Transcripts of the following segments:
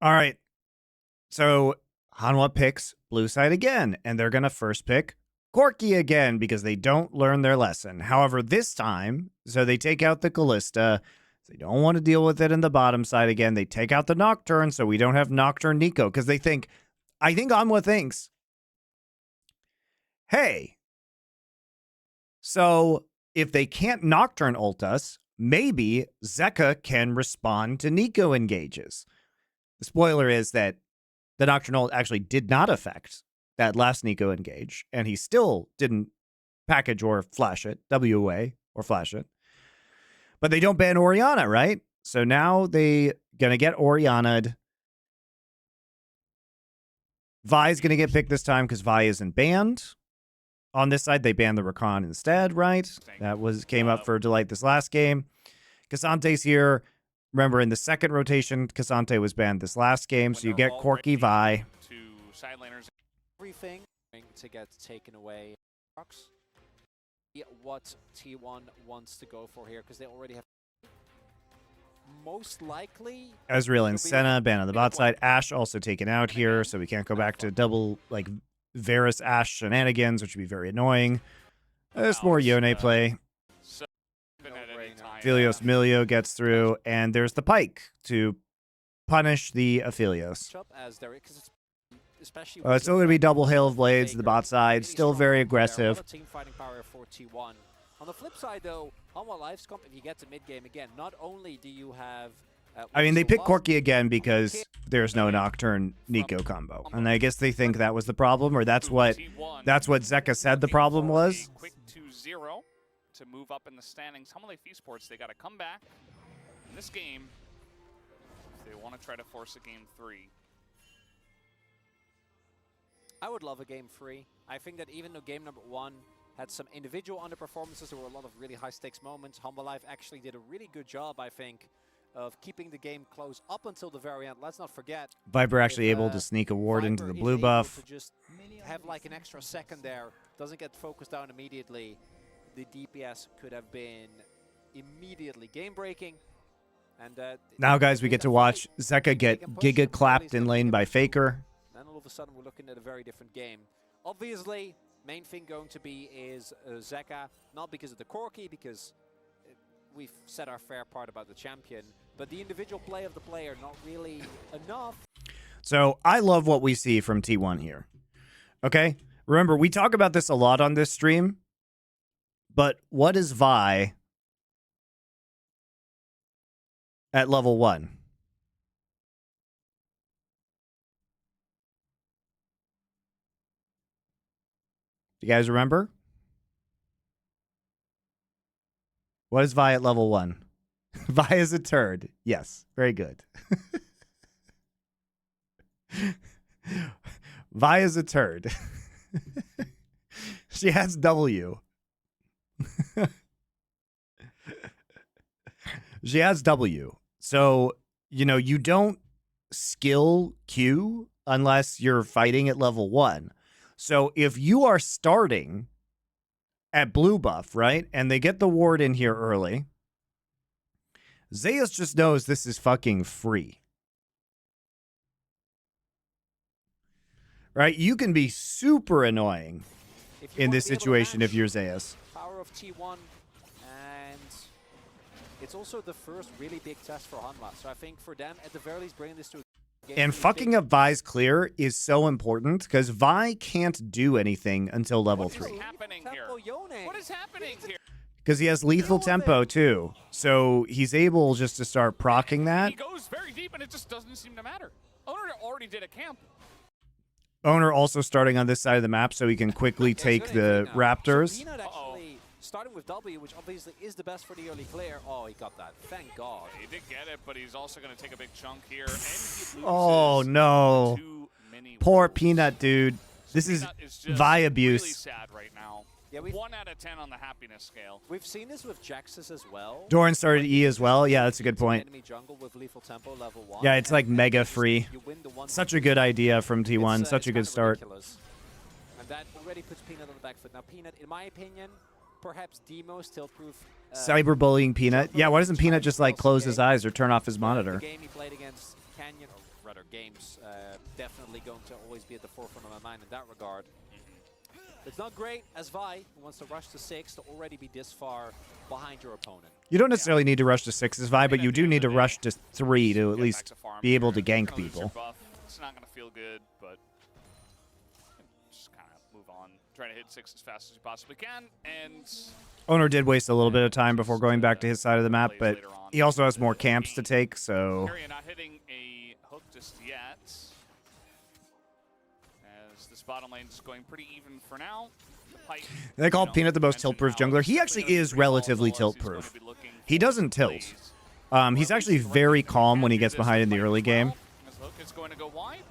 All right. So Hanwha picks blue side again, and they're going to first pick Corki again because they don't learn their lesson. However, this time, so they take out the Callista. They don't want to deal with it in the bottom side again. They take out the Nocturne, so we don't have Nocturne Nico because they think, I think Hanwha thinks, hey, so if they can't Nocturne ult us, maybe Zeka can respond to Nico engages. The spoiler is that the Nocturne ult actually did not affect that last Nico engage, and he still didn't package or flash it, WA or flash it. But they don't ban Orianna, right? So now they gonna get Orianna'd. Vi's gonna get picked this time because Vi isn't banned. On this side, they banned the Rakan instead, right? That came up for Delight this last game. Casante's here. Remember, in the second rotation, Casante was banned this last game, so you get Corki Vi. Everything to get taken away. What T1 wants to go for here, because they already have most likely Ezreal and Senna banned on the bot side. Ashe also taken out here, so we can't go back to double like Varus Ashe shenanigans, which would be very annoying. There's more Yone play. Aphelios Milio gets through, and there's the Pike to punish the Aphelios. It's still going to be double Hail of Blades to the bot side. Still very aggressive. On the flip side, though, Hanwha Lives Comp, if you get to mid-game again, not only do you have... I mean, they pick Corki again because there's no Nocturne Nico combo. And I guess they think that was the problem, or that's what Zeka said the problem was. Quick 2-0 to move up in the standings. Hanwha Esports, they got to come back in this game if they want to try to force a game 3. I would love a game 3. I think that even though game number 1 had some individual underperformances, there were a lot of really high-stakes moments. Hanwha Life actually did a really good job, I think, of keeping the game close up until the very end. Let's not forget, Viper actually able to sneak a ward into the blue buff. To just have like an extra second there, doesn't get focused down immediately. The DPS could have been immediately game-breaking. And now, guys, we get to watch Zeka get giga clapped in lane by Faker. Then all of a sudden, we're looking at a very different game. Obviously, main thing going to be is Zeka, not because of the Corki, because we've said our fair part about the champion, but the individual play of the player, not really enough. So I love what we see from T1 here. Okay? Remember, we talk about this a lot on this stream, but what is Vi at level 1? You guys remember? What is Vi at level 1? Vi is a turd. Yes, very good. Vi is a turd. She has W. She has W. So, you know, you don't skill Q unless you're fighting at level 1. So if you are starting at blue buff, right, and they get the ward in here early, Zeus just knows this is fucking free. Right? You can be super annoying in this situation if you're Zeus. Power of T1, and it's also the first really big test for Hanwha. So I think for them, at the very least, bringing this to a game. And fucking up Vi's clear is so important because Vi can't do anything until level 3. What is happening here? What is happening here? Because he has lethal tempo too. So he's able just to start proccing that. He goes very deep and it just doesn't seem to matter. Owner already did a camp. Owner also starting on this side of the map so he can quickly take the Raptors. Starting with W, which obviously is the best for the early clear. Oh, he got that. Thank God. He did get it, but he's also going to take a big chunk here. And he oh, no. Poor wolves. Peanut, dude. This is Vi abuse. Really sad right now. Yeah, 1 out of 10 on the happiness scale. We've seen this with Jaxus as well. Doran started E as well. Yeah, that's a good point. Enemy jungle with lethal tempo, level 1. Yeah, it's like mega free. Such a good idea from T1. Such a good start. And that already puts Peanut on the back foot. Now, Peanut, in my opinion, perhaps Demo still proof. Cyberbullying Peanut. Yeah, why doesn't Peanut just like close his eyes or turn off his monitor? The game he played against Canyon, or rather games. Definitely going to always be at the forefront of my mind in that regard. It's not great as Vi, who wants to rush to 6, to already be this far behind your opponent. You don't necessarily need to rush to 6 as Vi, but you do need to rush to 3 to at least be able to gank people. It's not going to feel good, but just kind of move on. Try to hit 6 as fast as you possibly can, and Owner did waste a little bit of time before going back to his side of the map, but he also has more camps to take, so... Carrier not hitting a hook just yet. As this bottom lane is going pretty even for now. They call Peanut the most tilt-proof jungler. He actually is relatively tilt-proof. He doesn't tilt. He's actually very calm when he gets behind in the early game. His hook is going to go wide,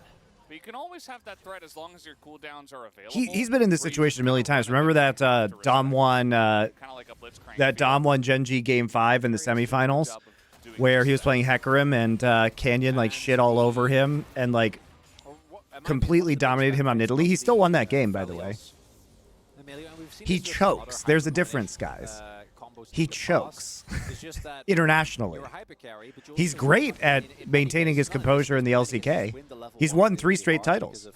but you can always have that threat as long as your cooldowns are available. He's been in this situation a million times. Remember that Dom 1 Genji Game 5 in the semifinals, where he was playing Hecarim and Canyon like shit all over him and like completely dominated him on Italy. He still won that game, by the way. He chokes. There's a difference, guys. He chokes internationally. He's great at maintaining his composure in the LCK. He's won 3 straight titles.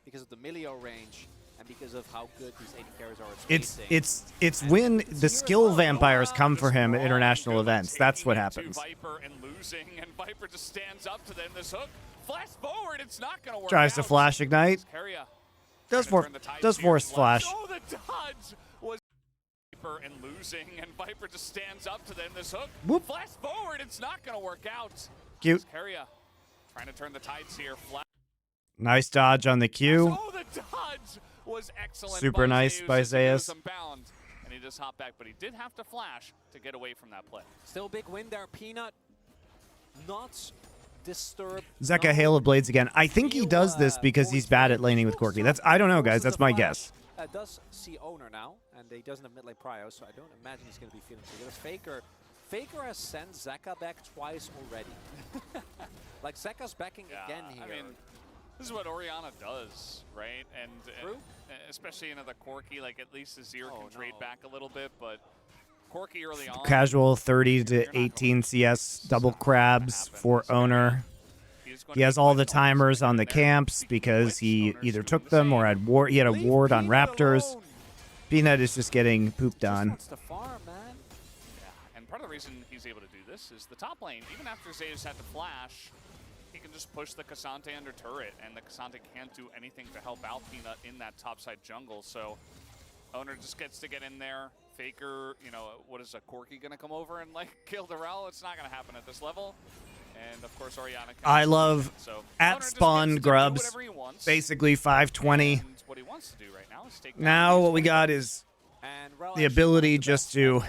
Because of the Milio range and because of how good these AD carries are. It's when the skill vampires come for him at international events. That's what happens. Viper and losing, and Viper just stands up to them. This hook flash forward. It's not going to work. Tries to flash ignite. Does force flash. Oh, the dodge was Viper and losing, and Viper just stands up to them. This hook flash forward. It's not going to work out. Cute. Carrier trying to turn the tides here. Nice dodge on the Q. Oh, the dodge was excellent. Super nice by Zeus. And he just hopped back, but he did have to flash to get away from that play. Still big win there. Peanut not disturbed. Zeka Hail of Blades again. I think he does this because he's bad at laning with Corki. I don't know, guys. That's my guess. Does see Owner now, and he doesn't have mid lane prio, so I don't imagine he's going to be feeling too good. Faker has sent Zeka back twice already. Like, Zeka's backing again here. I mean, this is what Orianna does, right? And especially in the Corki, like at least Azir can trade back a little bit, but Corki early on. Casual 30 to 18 CS double crabs for Owner. He has all the timers on the camps because he either took them or he had a ward on Raptors. Peanut is just getting pooped on. And part of the reason he's able to do this is the top lane, even after Zeus had to flash, he can just push the Cassante under turret, and the Cassante can't do anything to help out Peanut in that topside jungle. So Owner just gets to get in there. Faker, what is a Corki going to come over and like kill Darrell? It's not going to happen at this level. And of course, Orianna. I love at spawn grubs. Basically 520. What he wants to do right now is take. Now what we got is the ability just to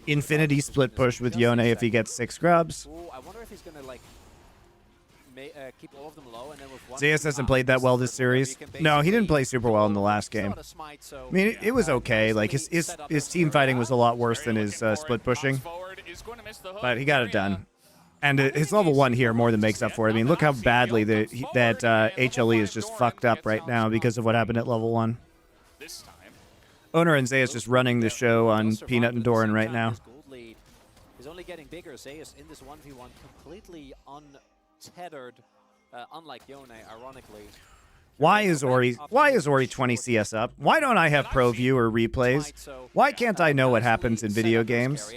infinity split push with Yone if he gets 6 grubs. I wonder if he's going to like keep all of them low, and then with one Zeus hasn't played that well this series. No, he didn't play super well in the last game. I mean, it was okay. Like his team fighting was a lot worse than his split pushing, but he got it done. And his level 1 here more than makes up for it. I mean, look how badly that HLE is just fucked up right now because of what happened at level 1. Owner and Zeus just running the show on Peanut and Doran right now. He's only getting bigger. Zeus in this 1v1 completely untethered, unlike Yone, ironically. Why is Ori 20 CS up? Why don't I have pro view or replays? Why can't I know what happens in video games?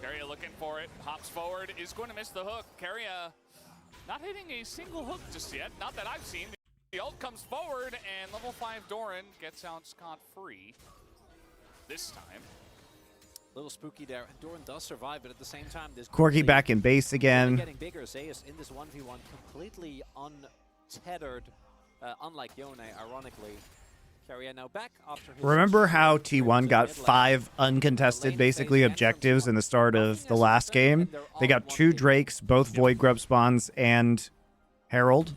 Carrier looking for it, hops forward, is going to miss the hook. Carrier not hitting a single hook just yet, not that I've seen. The ult comes forward, and level 5 Doran gets out scot-free this time. A little spooky there, and Doran does survive, but at the same time, this Corki back in base again. Getting bigger. Zeus in this 1v1 completely untethered, unlike Yone, ironically. Carrier now back after his Remember how T1 got 5 uncontested, basically, objectives in the start of the last game? They got 2 Drakes, both Void Grub spawns, and Herald.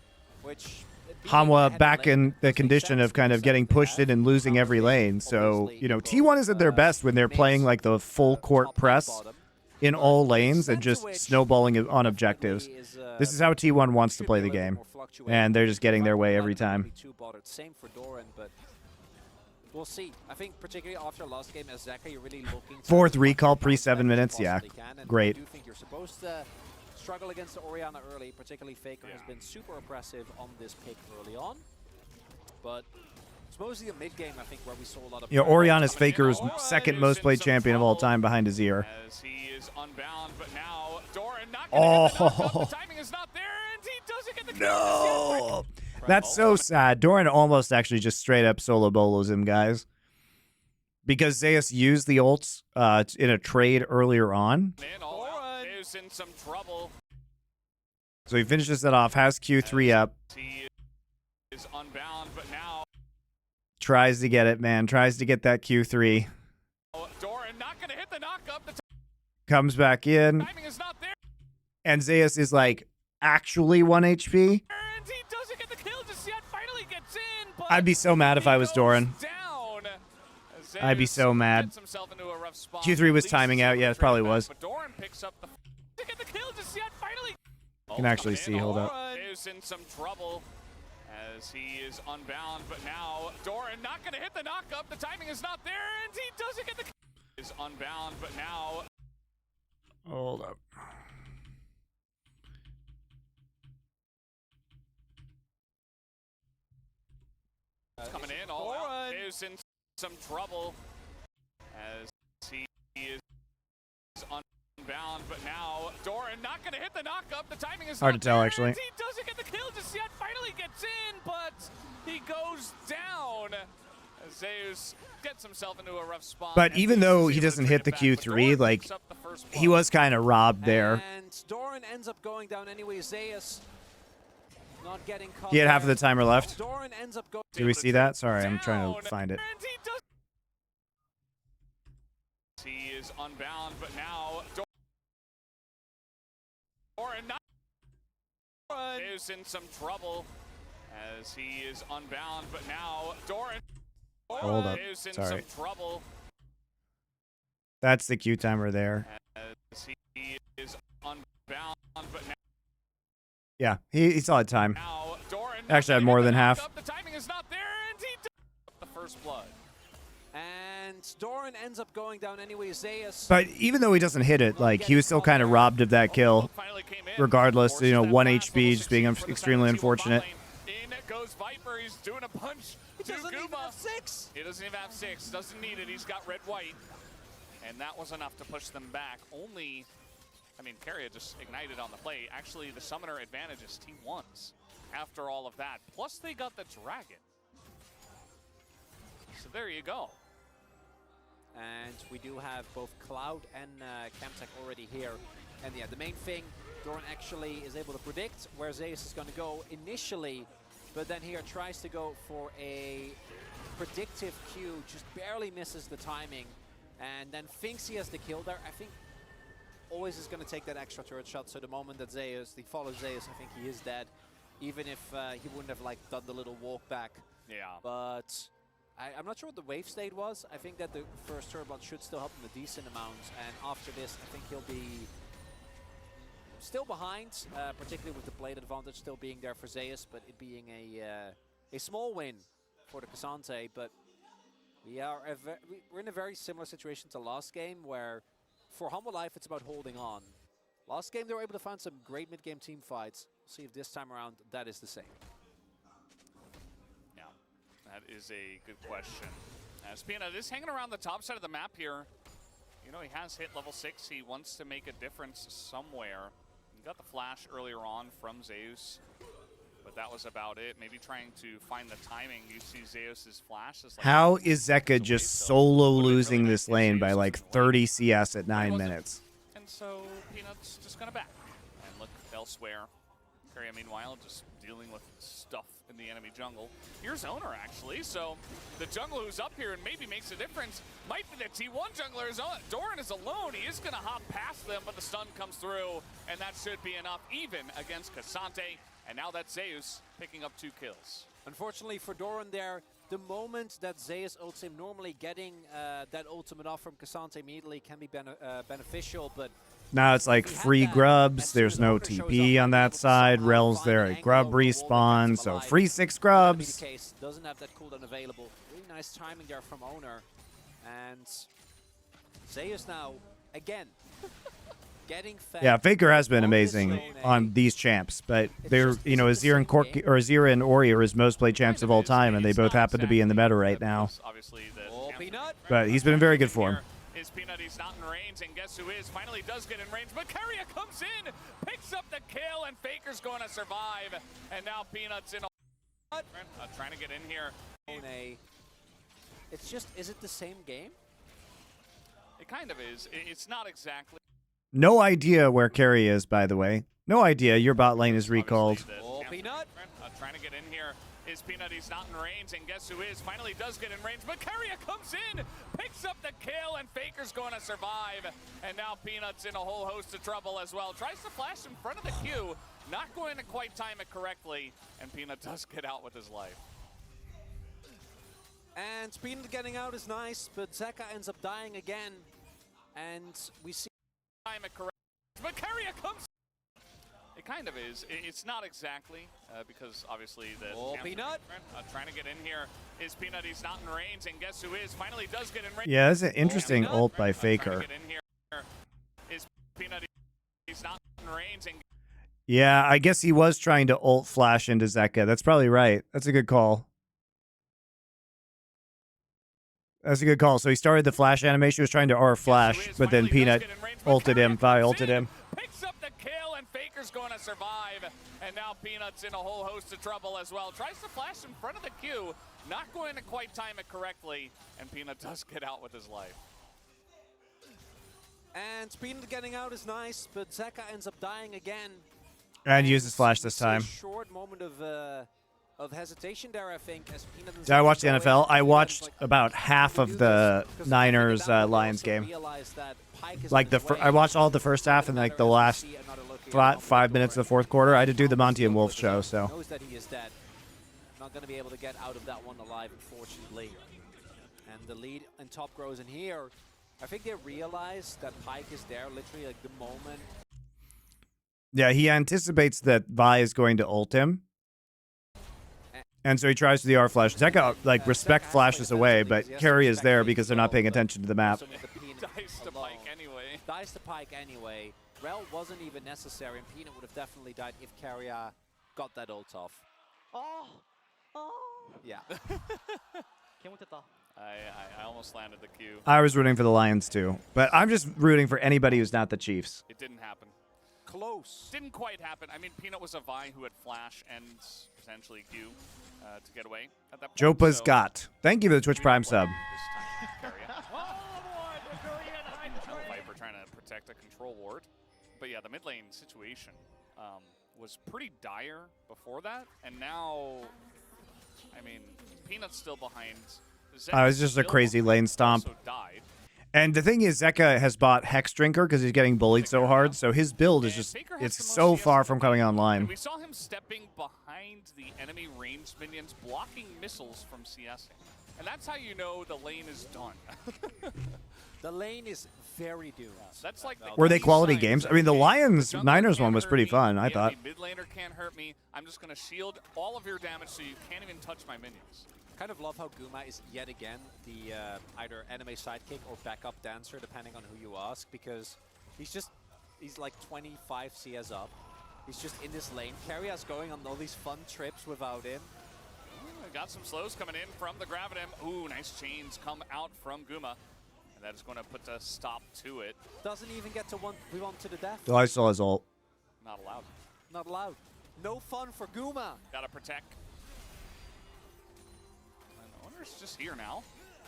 Hanwha back in the condition of kind of getting pushed in and losing every lane. So, T1 is at their best when they're playing like the full court press in all lanes and just snowballing on objectives. This is how T1 wants to play the game. And they're just getting their way every time. Same for Doran, but we'll see. I think particularly after last game as Zeka, you're really looking 4th recall pre 7 minutes. Yeah, great. I do think you're supposed to struggle against the Orianna early, particularly Faker has been super oppressive on this pick early on. But it's mostly the mid game, I think, where we saw a lot of... Yeah, Orianna's Faker's second most played champion of all time behind Azir. As he is unbound, but now Doran not Oh, gonna hit the knock-up. The timing is not there, and he doesn't get the kill. no! That's so sad. Doran almost actually just straight up solo bolos him, guys. Because Zeus used the ults in a trade earlier on. Is in some trouble. So he finishes it off, has Q3 up. He is unbound, but now Tries to get it, man. Tries to get that Q3. Doran not gonna hit the knock-up. The Comes back in. timing is not there. And Zeus is like actually 1 HP. And he doesn't get the kill just yet. Finally gets in. But I'd be so mad if I was Doran. Down. I'd be so mad. Gets himself into a rough spot. Q3 was timing out. Yeah, it probably was. But Doran picks up the to get the kill just yet. Finally. You can actually see. Hold up. Is in some trouble as he is unbound, but now Doran not going to hit the knock-up. The timing is not there, and he doesn't get the kill. Is unbound, but now Hold up. coming in. All out. Is in some trouble as he is unbound, but now Doran not going to hit the knock-up. The timing is Hard not to tell, there, actually. and he doesn't get the kill just yet. Finally gets in, but he goes down. Zeus gets himself into a rough spot. But even though he doesn't hit the Q3, like, he was kind of robbed there. And Doran ends up going down anyway. Zeus not getting caught. He had half of the there. timer left. Doran ends up going. Do we see that? Sorry, I'm trying to find it. He is unbound, but now Doran is in some trouble as he is unbound, but now Doran Hold up. is in Sorry. some trouble That's the Q timer there. as he is unbound, but Yeah, he saw it time. now Doran Actually had more than half. The timing is not there, and he the first blood. And Doran ends up going down anyway. Zeus. But even though he doesn't hit it, like, he was still kind of robbed of that kill. Regardless, you know, 1 HP, just being extremely unfortunate. In goes Viper. He's doing a punch. He doesn't even have 6. He doesn't even have 6. Doesn't need it. He's got red-white. And that was enough to push them back. Only, I mean, Keria just ignited on the play. Actually, the summoner advantage is T1's after all of that. Plus, they got the dragon. So there you go. And we do have both Cloud and Camtech already here. And yeah, the main thing, Doran actually is able to predict where Zeus is going to go initially, but then here tries to go for a predictive Q, just barely misses the timing, and then thinks he has the kill there. I think always is going to take that extra turret shot, so the moment that he follows Zeus, I think he is dead, even if he wouldn't have like done the little walk back. Yeah. But I'm not sure what the wave state was. I think that the first turbot should still help him a decent amount, and after this, I think he'll be still behind, particularly with the blade advantage still being there for Zeus, but it being a small win for the Cassante. But we're in a very similar situation to last game, where for Hanwha Life it's about holding on. Last game they were able to find some great mid-game team fights. We'll see if this time around that is the same. Yeah, that is a good question. As Peanut is hanging around the top side of the map here. You know, he has hit level 6. He wants to make a difference somewhere. He got the flash earlier on from Zeus, but that was about it. Maybe trying to find the timing. You see Zeus's flash. Is like, How is Zeka just solo losing this lane by like 30 CS at 9 minutes? And so Peanut's just gonna back and look elsewhere. Keria, meanwhile, just dealing with stuff in the enemy jungle. Here's Owner, actually. So the jungle who's up here and maybe makes a difference might be the T1 jungler. Doran is alone. He is going to hop past them, but the stun comes through, and that should be enough even against Cassante. And now that's Zeus picking up 2 kills. Unfortunately for Doran there, the moment that Zeus ults him, normally getting that ultimate off from Cassante immediately can be beneficial, but Now it's like free grubs. There's no TP on that side. Rel's there at grub respawn, so free 6 grubs. Doesn't have that cooldown available. Really nice timing there from Owner. And Zeus now, again, getting fed. Yeah, Faker has been on this amazing zone A. on these champs, but they're, just- you know, it's the Azir and same Corki, game. or Azir and Ori are his most played champs of all time, and they both happen to be in the meta right now. Obviously, the Oh, Peanut. But he's been in very good form. Is Peanut, he's not in range, and guess who is? Finally does get in range, but Carrier comes in, picks up the kill, and Faker's going to survive. And now Peanut's in a... trying to get in here. Zone A. It's just, is it the same game? It kind of is. It's not exactly. No idea where Carry is, by the way. No idea. Your bot lane is recalled. Obviously, the Oh, Tampa Peanut. trying to get in here. Is Peanut, he's not in range, and guess who is? Finally does get in range, but Carrier comes in, picks up the kill, and Faker's going to survive. And now Peanut's in a whole host of trouble as well. Tries to flash in front of the queue, not going to quite time it correctly, and Peanut does get out with his life. And Peanut getting out is nice, but Zeka ends up dying again. And we see Time it correctly, but Carrier comes. It kind of is. It's not exactly, because obviously the Oh, Tampa Peanut. trying to get in here. Is Peanut, he's not in range, and guess who is? Finally does get in range. Yeah, that's an interesting Peanut. ult by Trying to Faker. get in here. Is Peanut, he's not in range, and Yeah, I guess he was trying to ult flash into Zeka. That's probably right. That's a good call. That's a good call. So he started the flash animation, was trying to R flash, but then Peanut ulted him, Vi ulted him. Picks up the kill, and Faker's going to survive. And now Peanut's in a whole host of trouble as well. Tries to flash in front of the queue, not going to quite time it correctly, and Peanut does get out with his life. And Peanut getting out is nice, but Zeka ends up dying again. And uses flash this we see a time. short moment of hesitation there, I think. As Peanut and Did I watch the Zeka go NFL? in. I Peanut watched is like, about half "We of do the this," because Niners thinking about it, Lions we also game. realize that Pike is Like on his way. I watched all the first half and like the last 5 minutes of the fourth quarter. I had to do the Monty and Wolf show, so. Knows that he is dead. Not going to be able to get out of that one alive, unfortunately. And the lead in top grows in here. I think they realize that Pike is there literally like the moment. Yeah, he anticipates that Vi is going to ult him. And so he tries to the R flash. Zeka, like, respect flashes away, but Carry is there because they're not paying attention to the map. Also with the Peanut Dice to alone. Pike anyway. Dies to Pike anyway. Rel wasn't even necessary, and Peanut would have definitely died if Carrier got that ult off. Yeah. I almost landed the Q. I was rooting for the Lions too, but I'm just rooting for anybody who's not the Chiefs. It didn't happen. Close. Didn't quite happen. I mean, Peanut was a Vi who had flash and potentially Q to get away at that point. Jopa's so got. Thank you for the Twitch Prime sub. this time, Viper trying to protect a control ward. But yeah, the mid lane situation was pretty dire before that. And now, I mean, Peanut's still behind. It was just a crazy lane stomp. Also died. And the thing is, Zeka has bought Hex Drinker because he's getting bullied so hard, so his build is And just, Faker has it's the most so CS far in the from coming fight. online. And we saw him stepping behind the enemy ranged minions, blocking missiles from CSing. And that's how you know the lane is done. The lane is very doomed. That's like the Were they key quality signs games? of I mean, the game. Lions jungler Niners can't one was hurt pretty me, fun, I the thought. enemy mid laner can't hurt me. I'm just going to shield all of your damage so you can't even touch my minions. Kind of love how Guma is yet again the either enemy sidekick or backup dancer, depending on who you ask, because he's like 25 CS up. He's just in this lane. Carrier's going on all these fun trips without him. Got some slows coming in from the Gravitum. Ooh, nice chains come out from Guma. And that is going to put a stop to it. Doesn't even get to one to the death. So I saw his ult. Not allowed. Not allowed. No fun for Guma. Gotta protect. And the owner's just here now.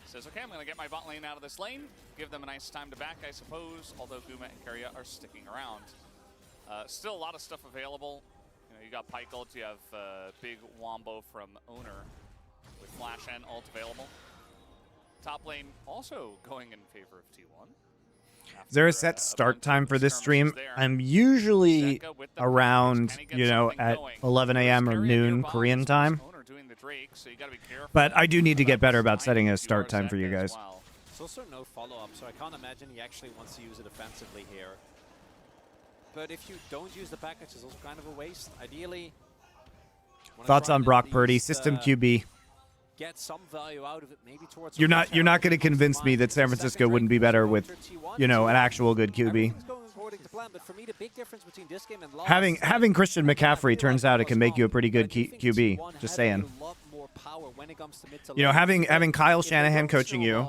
Says, okay, I'm going to get my bot lane out of this lane. Give them a nice time to back, I suppose. Although Guma and Keria are sticking around. Still a lot of stuff available. You know, you got Pike ult, you have big Wombo from Owner with Flash and ult available. Top lane also going in favor of T1. Is there a After, set a start bunch time of for this skirmishes stream? there. I'm usually Zeka with the around, package. Can he you get know, something at going? 11 a.m. or There's Keria noon nearby, Korean as time. Owner doing the Drake, so you gotta be careful But I do need to get better about this setting a timing start to time for you Zeka as guys. well. It's also no follow-up, so I can't imagine he actually wants to use it offensively here. But if you don't use the package, it's also kind of a waste. Ideally, wanna Thoughts try on and Brock at Purdy, least, system QB? get some value out of it, maybe towards. You're not going to convince me that San Francisco wouldn't be better with, you know, an actual good QB. Everything's going according to plan. But for me, the big difference between this game and last Having Christian McCaffrey turns out it can make you a pretty good QB. Just saying. You know, having Kyle Shanahan coaching you,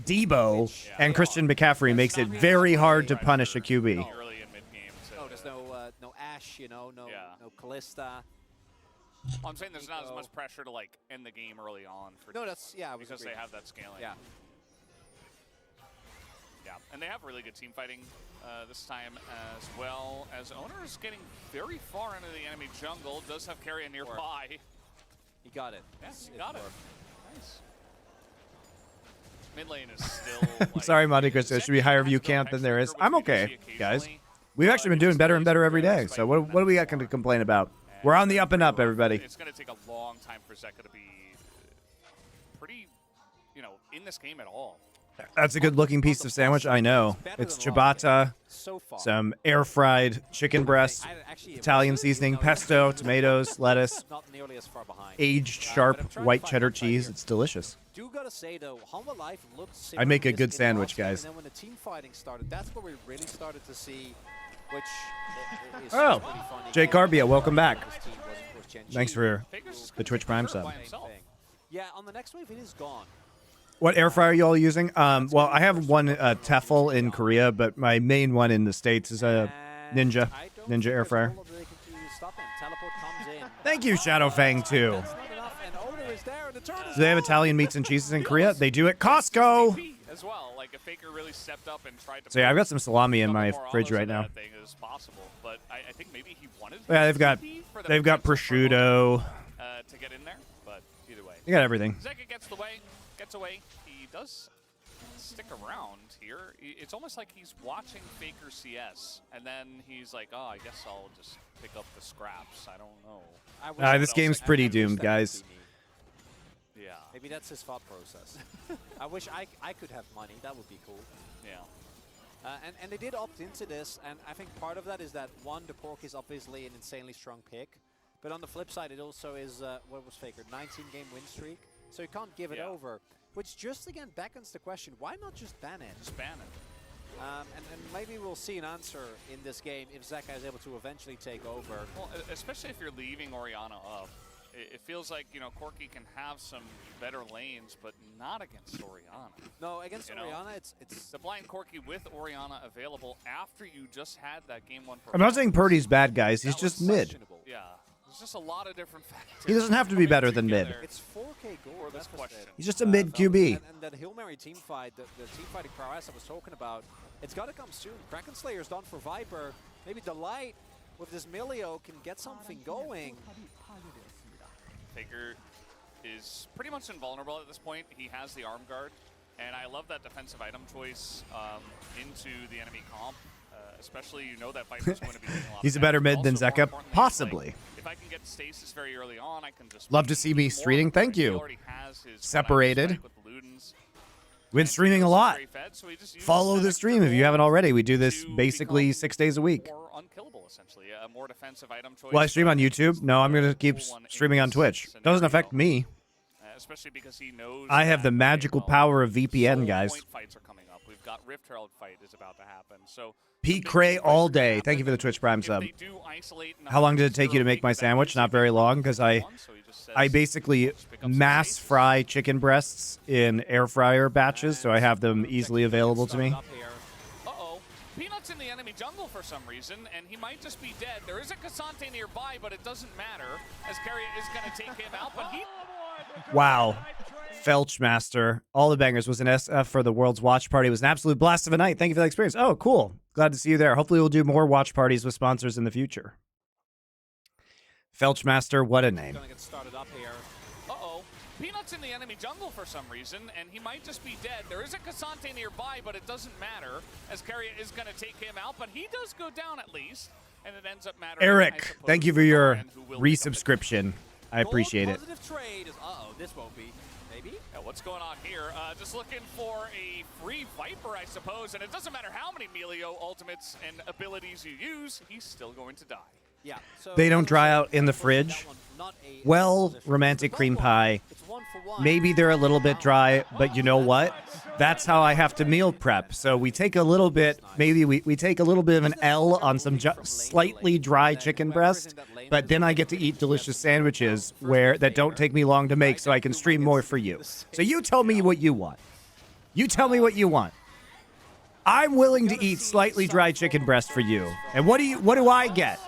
Debo, and Christian McCaffrey makes it very hard to punish a QB. Early and mid-game. Oh, there's no Ash, you know, no Callista. I'm saying there's not as much pressure to like end the game early on. Because they have that scaling. Yeah. Yeah, and they have really good team fighting this time as well. As Owner is getting very far into the enemy jungle, does have Carrion nearby. He got it. Yes, he got it. Nice. Mid lane is still. Like, Sorry, MonteCristo. There should be higher view count than there is. I'm okay, guys. We've actually been doing better and better every day. So what do we got to complain about? We're on the up and up, everybody. It's going to take a long time for Zeka to be pretty, in this game at all. That's a good-looking piece of sandwich. I know. It's ciabatta, some air-fried chicken breast, Italian seasoning, pesto, tomatoes, lettuce, aged sharp white cheddar cheese. It's delicious. I make a good sandwich, guys. And then when the team fighting started, that's where we really started to see which is Oh, pretty funny. Jay Carbia, welcome back. Thanks for the Twitch Prime sub. Yeah, on the next wave, it is gone. What air fryer are you all using? Well, I have one Tefl in Korea, but my main one in the States is a Ninja air fryer. Thank you, Shadowfang, too. Do they have Italian meats and cheeses in Korea? They do at Costco. As well, like if Faker really stepped up and tried to. So yeah, I've got some salami in my fridge right now. As possible, but I think maybe he wanted. Yeah, they've got prosciutto. To get in there, but either way, You got everything. Zeka gets away. He does stick around here. It's almost like he's watching Faker CS, and then he's like, "Oh, I guess I'll just pick up the scraps." I don't know. This game's pretty doomed, guys. Yeah. Maybe that's his thought process. I wish I could have money. That would be cool. Yeah. And they did opt into this, and I think part of that is that, one, the Pork is obviously an insanely strong pick, but on the flip side, it also is, what was Faker, 19-game win streak, so you can't give it over, which just, again, beckons the question, why not just ban it? Just ban it. And maybe we'll see an answer in this game if Zeka is able to eventually take over. Well, especially if you're leaving Orianna up. It feels like, Corki can have some better lanes, but not against Orianna. No, against Orianna, it's the blind Corki with Orianna available after you just had that game one. I'm not saying Purdy's bad, guys. He's just mid. Yeah, there's just a lot of different factors. He doesn't have to be better than mid. It's 4K gold. That's question. He's just a mid QB. And that Hail Mary team fight, the team fighting prowess I was talking about, it's got to come soon. Kraken Slayer's done for Viper. Maybe Delight with this Milio can get something going. Faker is pretty much invulnerable at this point. He has the arm guard, and I love that defensive item choice into the enemy comp. Especially, that Viper's going to be doing a lot. He's a of better damage. mid than Also, more Zeka, importantly, possibly. like, if I can get stasis very early on, I can just Love to see me streaming. Thank He you. already has his Separated. with Ludens. We've been streaming a lot. Fed, so he just uses Follow that the extra stream if you gold haven't already. We do this to basically become 6 days a week. More unkillable, essentially. A more defensive item choice. Will I stream on YouTube? No, I'm going to keep streaming on Twitch. Doesn't affect me. Especially because he knows I have the magical power of VPN, guys. Fights are coming up. We've got Rift Herald fight is about to happen. So Pete Cray all day. Thank you for the Twitch Prime sub. How long did it take you to make my sandwich? Not very long, because I basically mass fry chicken breasts in air fryer batches, so I have them easily available to me. Uh-oh. Peanut's in the enemy jungle for some reason, and he might just be dead. There is a Cassante nearby, but it doesn't matter, as Carrion is going to take him out, but he... Wow. Felchmaster. All the bangers was an SF for the World's Watch Party. It was an absolute blast of a night. Thank you for that experience. Oh, cool. Glad to see you there. Hopefully we'll do more watch parties with sponsors in the future. Felchmaster, what a name. Gonna get started up here. Uh-oh. Peanut's in the enemy jungle for some reason, and he might just be dead. There is a Cassante nearby, but it doesn't matter, as Carrion is going to take him out, but he does go down at least, and it ends up mattering. Eric, thank you for your resubscription. I appreciate it. Positive trade is, this won't be. Maybe? Yeah, what's going on here? Just looking for a free Viper, I suppose, and it doesn't matter how many Melio ultimates and abilities you use, he's still going to die. Yeah, so They don't dry out in the that fridge. one, not a Well, position. romantic But cream that one, pie. it's 1-for-1. Maybe they're a little bit dry, but you know what? That's how I have to meal prep. So we take a little bit, maybe we take a little bit of an L on some slightly dry chicken breast, but then I get to eat delicious sandwiches that don't take me long to make so I can stream more for you. So you tell me what you want. You tell me what you want. I'm willing to eat slightly dry chicken breast for you. And what do I get?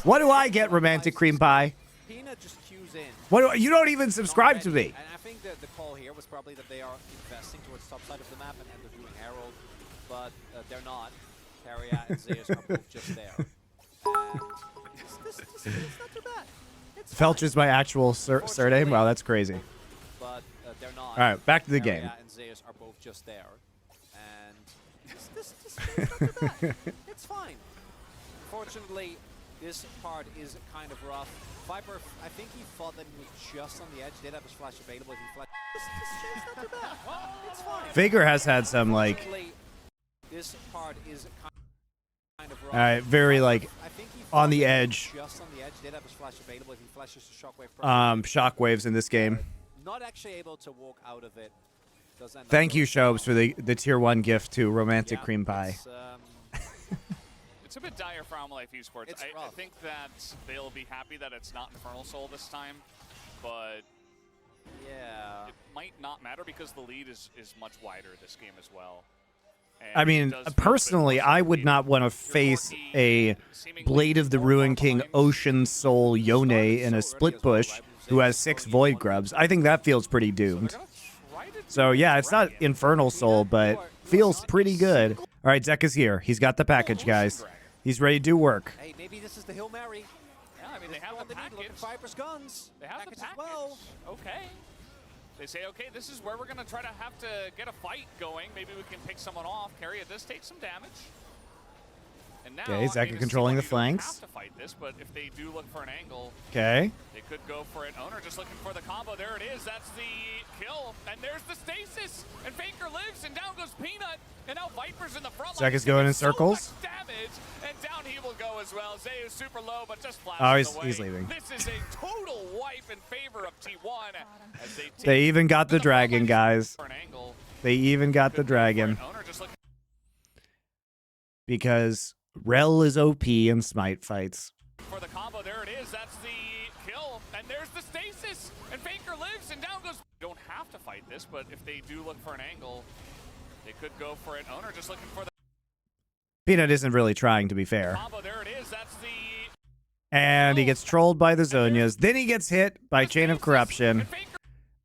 What do I get, romantic cream pie? Peanut just cues in. You don't even subscribe to me. And I think that the call here was probably that they are investing towards top side of the map and they're doing Herald, but they're not. Carrier and Zeus are both just there. And this it's not too bad. It's Felch fine. is my actual surname? Wow, that's crazy. But they're not. All right, back to the Carrier game. and Zeus are both just there. And this it's not too bad. It's fine. Unfortunately, this part is kind of rough. Viper, I think he thought that he was just on the edge. Did have his flash available. He flashed. It's not too bad. It's fine. Faker has had some, like, Unfortunately, this part is kind of rough. all right, very, like, I think he on the thought that he edge. was just on the edge. Did have his flash available. He flashes the shockwave. Shockwaves in this game. Not actually able to walk out of it. Does end up Thank you, going Shobes, for the tier 1 gift to romantic Yeah, cream pie. it's, It's a bit dire for Life Esports. It's I rough. think that they'll be happy that it's not Infernal Soul this time, but yeah. it might not matter because the lead is much wider this game as well. And I it mean, does feel a bit personally, more I would complicated. not want to face a Blade of the Ruin King Ocean Soul Yone in a split push who has 6 Void Grubs. I think that feels pretty doomed. So yeah, it's not Infernal Soul, but feels pretty good. All right, Zeka's here. He's got the package, guys. He's ready to do work. Hey, maybe this is the Hail Mary. Yeah, I mean, they have the Look package. at Viper's guns. They have the as package. well. Okay. They say, okay, this is where we're going to try to have to get a fight going. Maybe we can pick someone off. Carrier does take some damage. And now, Okay, Zeka controlling the flanks. Have to fight this, but if they do look for an angle, Okay. they could go for it. Owner just looking for the combo. There it is. That's the kill. And there's the stasis. And Faker lives, and down goes Peanut. And now Viper's in the front line. Zeka's going in So circles. much damage. And down he will go as well. Zay is super low, but just flashes Oh, away. he's leaving. This is a total wipe in favor of T1. As they They even got the the front dragon, line guys. for an angle. They even got the Could go for it. dragon. Owner just looking Because Rel is OP in Smite fights. for the combo. There it is. That's the kill. And there's the stasis. And Faker lives, and down goes. Don't have to fight this, but if they do look for an angle, they could go for it. Owner just looking for the Peanut isn't really trying, to be fair. combo. There it is. That's the And he gets trolled by the Zonias. Then he gets hit by Chain of Corruption. And Faker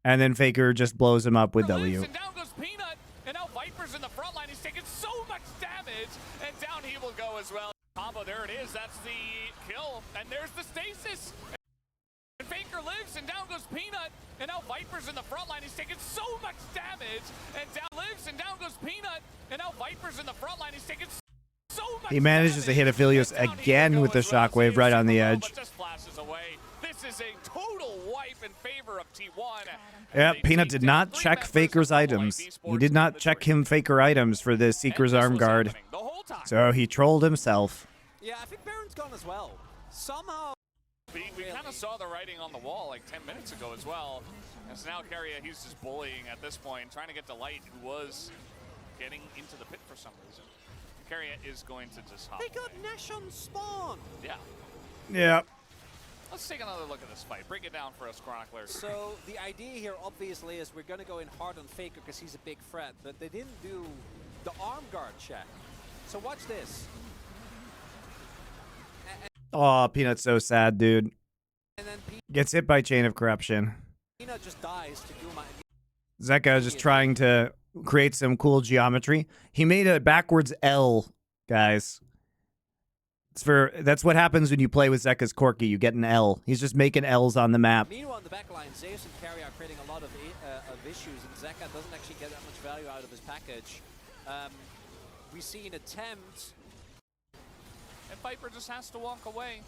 And then Faker just blows him up with lives, W. and down goes Peanut. And now Viper's in the front line. He's taking so much damage. And down he will go as well. Combo. There it is. That's the kill. And there's the stasis. And Faker lives, and down goes Peanut. And now Viper's in the front line. He's taking so much damage. And down lives, and down goes Peanut. And now Viper's in the front line. He's taking so much He manages to hit Aphelios damage. And down he again will with go the as well. shockwave right on the Super low, edge. but just flashes away. This is a total wipe in favor of T1. Yep, Peanut did not check Faker's items. He did not check him Faker items for the Seeker's Arm Guard. The whole time. So he trolled himself. Yeah, I think Baron's gone as well. Somehow. We kind of saw the writing on the wall like 10 minutes ago as well. As now Carrier, he's just bullying at this point, trying to get to Light, who was getting into the pit for some reason. Carrier is going to just hop They got away. Nash on spawn. Yeah. Yep. Let's take another look at this fight. Break it down for us, Chroniclers. So the idea here, obviously, is we're going to go in hard on Faker because he's a big threat, but they didn't do the arm guard check. So watch this. Aw, Peanut's so sad, dude. And then Gets hit by Chain of Corruption. Peanut just dies to Guma. Zeka is just trying to create some cool geometry. He made a backwards L, guys. That's what happens when you play with Zeka's Corki. You get an L. He's just making L's on the map. Meanwhile, on the back line, Zeus and Carry are creating a lot of issues, and Zeka doesn't actually get that much value out of his package. We see an attempt. And Viper just has to walk away.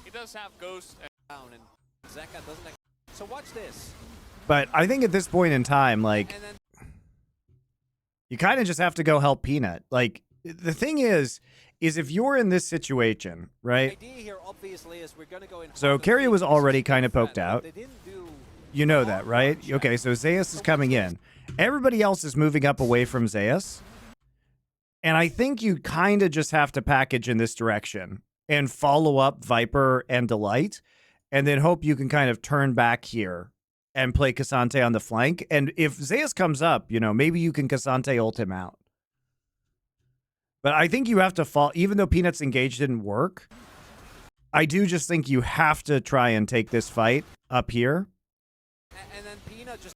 He does have Ghost. Down, and Zeka doesn't actually. So watch this. But I think at this point in time, like, And then you kind of just have to go help Peanut. Like, The thing is if you're in this situation, right? The idea here obviously is we're going to go in. So Carrie was already kind of poked out. You know that, right? Okay, so Zeus is coming in. Everybody else is moving up away from Zeus. And I think you kind of just have to package in this direction and follow up Viper and Delight, and then hope you can kind of turn back here and play Cassante on the flank. And if Zeus comes up, you know, maybe you can Cassante ult him out. But I think you have to fall, even though Peanut's engage didn't work, I do just think you have to try and take this fight up here. And then Peanut just...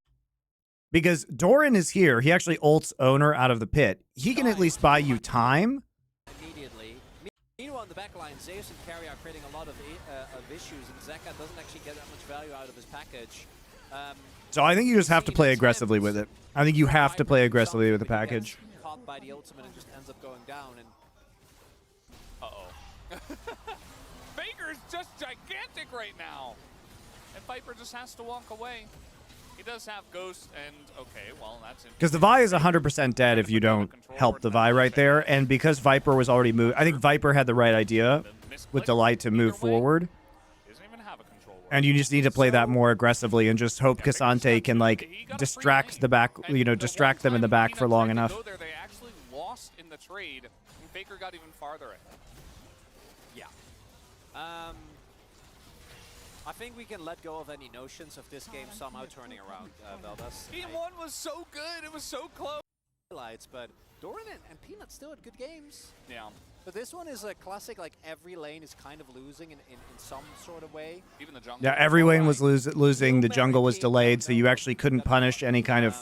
Because Doran is here. He actually ults Owner out of the pit. He can at least buy you time. Immediately. Meanwhile, on the back line, Zeus and Carrie are creating a lot of issues, and Zeka doesn't actually get that much value out of his package. So I think you just have to play aggressively with it. I think you have to play aggressively with the package. Caught by the ultimate and just ends up going down. And Baker's just gigantic right now. And Viper just has to walk away. He does have Ghost, and okay, well, that's because the Vi is 100% dead if you don't help the Vi right there, and because Viper was already moved, I think Viper had the right idea with Delight to move forward, and you just need to play that more aggressively and just hope Cassante can like distract the back, you know, distract them in the back for long enough. They actually lost in the trade, and Baker got even farther ahead. Yeah. I think we can let go of any notions of this game somehow turning around, Veldas. T1 was so good. It was so close. But Doran and Peanut still had good games. Yeah. But this one is a classic, like every lane is kind of losing in some sort of way. Even the jungle. Yeah, every lane was losing. The jungle was delayed, so you actually couldn't punish any kind of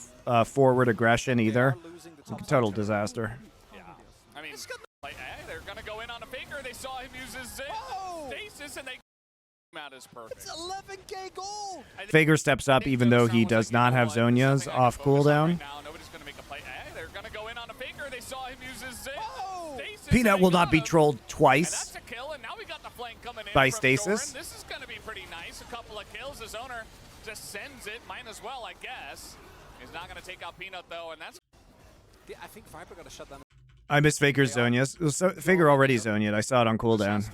forward aggression either. Total disaster. Yeah. I mean, they're going to go in on a Faker. They saw him use his stasis, and they... Is perfect. It's 11k gold. Faker steps up even though he does not have Zonia's off cooldown. Nobody's going to make a play. They're going to go in on a Faker. They saw him use his stasis. Peanut will not be trolled twice that's a kill, and now we got the flank coming in by from stasis. Doran. This is going to be pretty nice. A couple of kills. His owner just sends it. Might as well, I guess. He's not going to take out Peanut though, and that's... I think Viper got to shut down. I missed Faker's Zonia's. Faker already Zonia'd. I saw it on cooldown.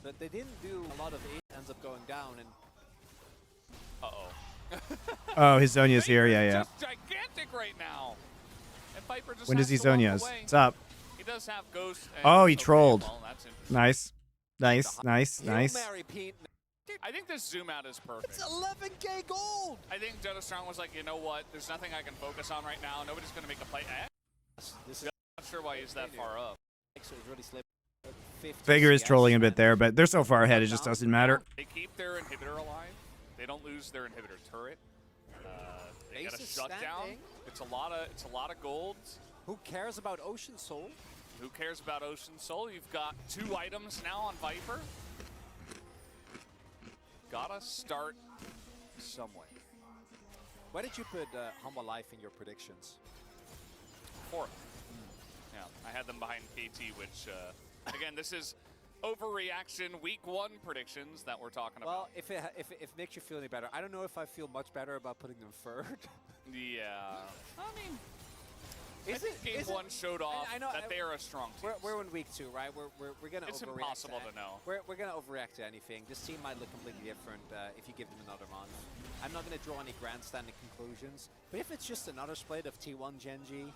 But they didn't do a lot of it. Ends up going down and Oh, his Zonia's here. Yeah. Just gigantic right now. And Viper just When does he has to walk Zonia's? away. What's up? He does have Ghost. And Oh, he trolled. Well, that's Nice. I think this zoom out is perfect. It's 11k gold. I think Jonas Strong was like, you know what? There's nothing I can focus on right now. Nobody's going to make a play. This is Not sure why he's that far up. really slipped. Faker is trolling a bit there, but they're so far ahead it just doesn't matter. They keep their inhibitor alive. They don't lose their inhibitor turret. They get a shutdown. It's a lot of gold. Who cares about Ocean Soul? Who cares about Ocean Soul? You've got 2 items now on Viper. Gotta start somewhere. Why did you put Hanwha Life in your predictions? 4th. Yeah, I had them behind KT, which, again, this is overreaction week 1 predictions that we're talking about. Well, if it makes you feel any better, I don't know if I feel much better about putting them 3rd. Yeah. I mean, Is I think game 1 showed off that they are a strong team. We're in week 2, right? We're gonna. It's impossible to know. We're gonna overreact to anything. This team might look completely different if you give them another month. I'm not gonna draw any grandstanding conclusions, but if it's just another split of T1 Genji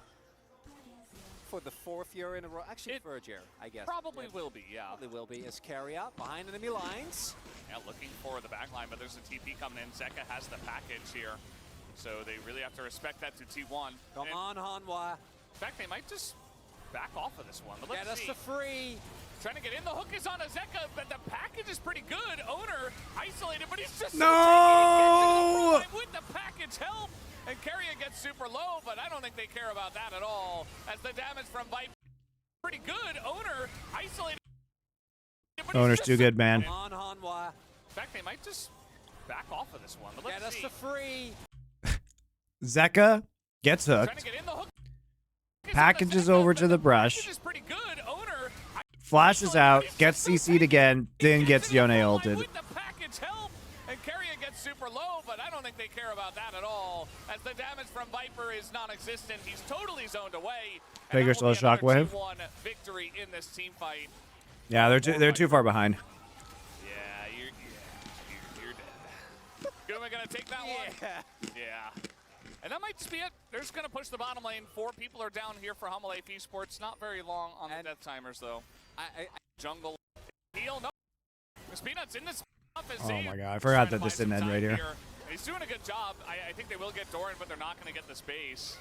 for the 4th year in a row, actually 3rd year, I guess. Probably will be, yeah. Probably will be. As carry out behind enemy lines. Yeah, looking for the back line, but there's a TP coming in. Zeka has the package here, so they really have to respect that to T1. Come on, Hanwha. In fact, they might just back off of this one. But let's Get us see. the free. Trying to get in. The hook is on a Zeka, but the package is pretty good. Owner isolated, but he's just No! with the package help. And Carrier gets super low, but I don't think they care about that at all. As the damage from Viper, pretty good. Owner isolated. Owner's too good, man. Come on, Hanwha. In fact, they might just back off of this one. But let's Get us see. the free. Zeka gets hooked. Packages over to the brush. Flashes out, gets CC'd again, then gets Yone ulted. With the package help, and Carrier gets super low, but I don't think they care about that at all, as the damage from Viper is non-existent. He's totally zoned away. Figure slow shockwave. T1 victory in this team fight. Yeah, they're too far behind. Yeah, you're dead. Guma gonna take that one. Yeah. And that might just be it. They're just going to push the bottom lane. 4 people are down here for Hanwha Esports. Not very long on the death timers, though. Jungle. Heal. No. Peanuts in this. Oh, my God. I forgot that this didn't end right here. He's doing a good job. I think they will get Doran, but they're not going to get the space.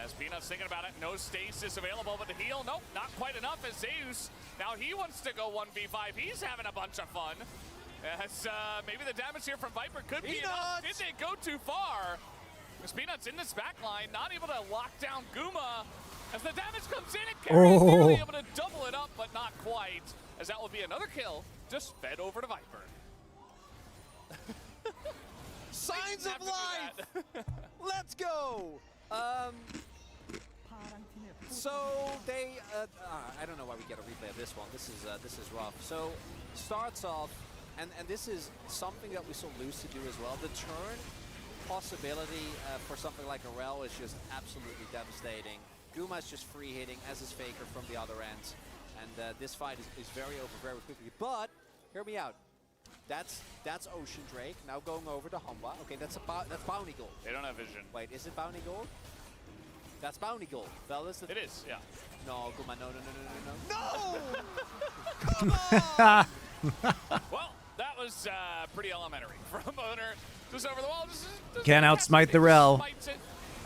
As Peanuts thinking about it, no stasis available, but the heal, nope, not quite enough as Zeus. Now he wants to go 1v5. He's having a bunch of fun. As maybe the damage here from Viper could be enough. Did they go too far? Peanuts in this back line, not able to lock down Guma. As the damage comes in, and Carrier's nearly able to double it up, but not quite. As that will be another kill, just fed over to Viper. Signs of life! Let's go! So they, I don't know why we get a replay of this one. This is rough. So starts off, and this is something that we saw Lucy do as well. The turn possibility for something like Arel is just absolutely devastating. Guma's just free hitting, as is Faker from the other end. And this fight is very over very quickly. But, hear me out. That's Ocean Drake, now going over to Hanwha. Okay, that's Bounty Gold. They don't have vision. Wait, is it Bounty Gold? That's Bounty Gold. Fellas, it is, yeah. No, Guma, no. Come on! Well, that was pretty elementary from Owner. Just over the wall. Just can't outsmite the Rel.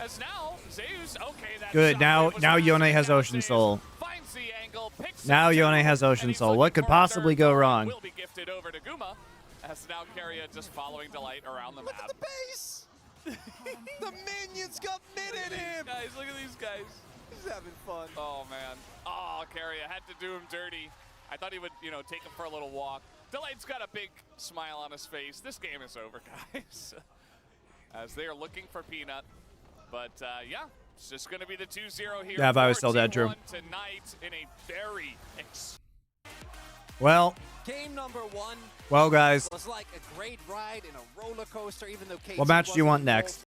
As now, Zeus, okay, good. Now Yone has Ocean Soul. Now Yone has Ocean Soul. What could possibly go wrong? Will be gifted over to Guma. As now Carrier just following Delight around the map. Look at the base! The minions got mid in him! Guys, look at these guys. He's having fun. Oh, man. Oh, Carrier had to do him dirty. I thought he would, take him for a little walk. Delight's got a big smile on his face. This game is over, guys. As they are looking for Peanut. But, yeah, it's just going to be the 2-0 here. Yeah, if I was still dead, true. Tonight in a very well, game number 1. Well, guys. Was like a great ride in a roller coaster, even though what match do you want next?